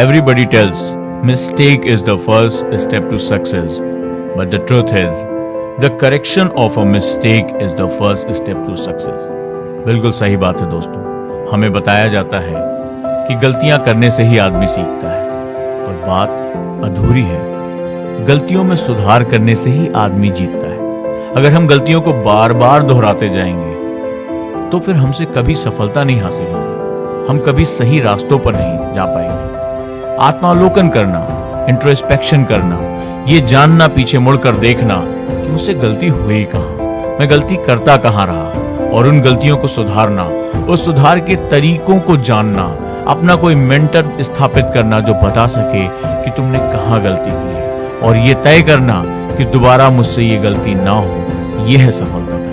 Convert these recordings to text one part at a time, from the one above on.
Everybody tells mistake is the first step to success, but the truth is the correction of a mistake is the first step to success. बिल्कुल सही बात है दोस्तों। हमें बताया जाता है कि गलतियां करने से ही आदमी सीखता है, पर बात अधूरी है। गलतियों में सुधार करने से ही आदमी जीतता है। अगर हम गलतियों को बार बार दोहराते जाएंगे तो फिर हमसे कभी सफलता नहीं हासिल होगी, हम कभी सही रास्तों पर नहीं जा पाएंगे। आत्मावलोकन करना, इंट्रोस्पेक्शन करना, ये जानना, पीछे मुड़कर देखना कि मुझसे गलती हुई कहाँ, मैं गलती करता कहाँ रहा, और उन गलतियों को सुधारना, उस सुधार के तरीकों को जानना, अपना कोई मेंटर स्थापित करना जो बता सके कि तुमने कहाँ गलती की है, और ये तय करना कि दोबारा मुझसे ये गलती ना हो। ये है सफलता करना।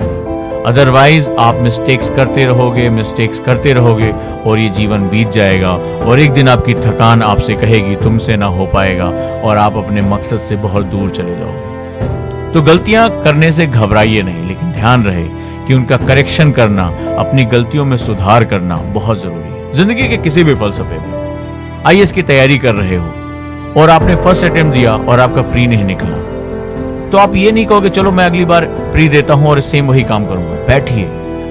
अदरवाइज आप मिस्टेक्स करते रहोगे और ये जीवन बीत जाएगा, और एक दिन आपकी थकान आपसे कहेगी तुमसे ना हो पाएगा, और आप अपने मकसद से बहुत दूर चले जाओगे। तो गलतियां करने से घबराइए नहीं, लेकिन ध्यान रहे कि उनका करेक्शन करना, अपनी गलतियों में सुधार करना बहुत जरूरी है। जिंदगी के किसी भी फलसफे में आईएएस की तैयारी कर रहे हो और आपने फर्स्ट अटेम्प्ट दिया और आपका प्री नहीं निकला, तो आप ये नहीं कहोगे चलो मैं अगली बार प्री देता हूं और सेम वही काम करूंगा। बैठिए,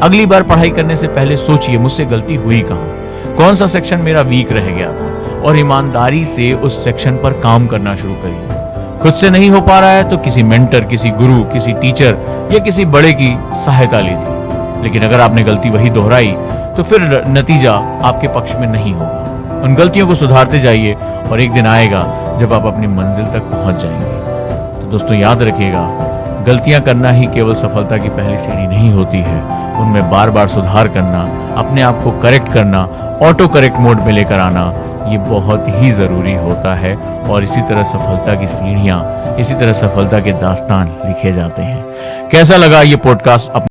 अगली बार पढ़ाई करने से पहले सोचिए मुझसे गलती हुई कहां, कौन सा सेक्शन मेरा वीक रह गया था, और ईमानदारी से उस सेक्शन पर काम करना शुरू करिए। खुद से नहीं हो पा रहा है तो किसी मेंटर, किसी गुरु, किसी टीचर या किसी बड़े की सहायता लीजिए। लेकिन अगर आपने गलती वही दोहराई तो फिर नतीजा आपके पक्ष में नहीं होगा। उन गलतियों को सुधारते जाइए और एक दिन आएगा जब आप अपनी मंजिल तक पहुंच जाएंगे। तो दोस्तों याद रखिएगा, गलतियां करना ही केवल सफलता की पहली सीढ़ी नहीं होती है, उनमें बार बार सुधार करना, अपने आप को करेक्ट करना, ऑटो करेक्ट मोड में लेकर आना, ये बहुत ही जरूरी होता है। और इसी तरह सफलता की सीढ़ियां, इसी तरह सफलता के दास्तान लिखे जाते हैं। कैसा लगा ये पॉडकास्ट?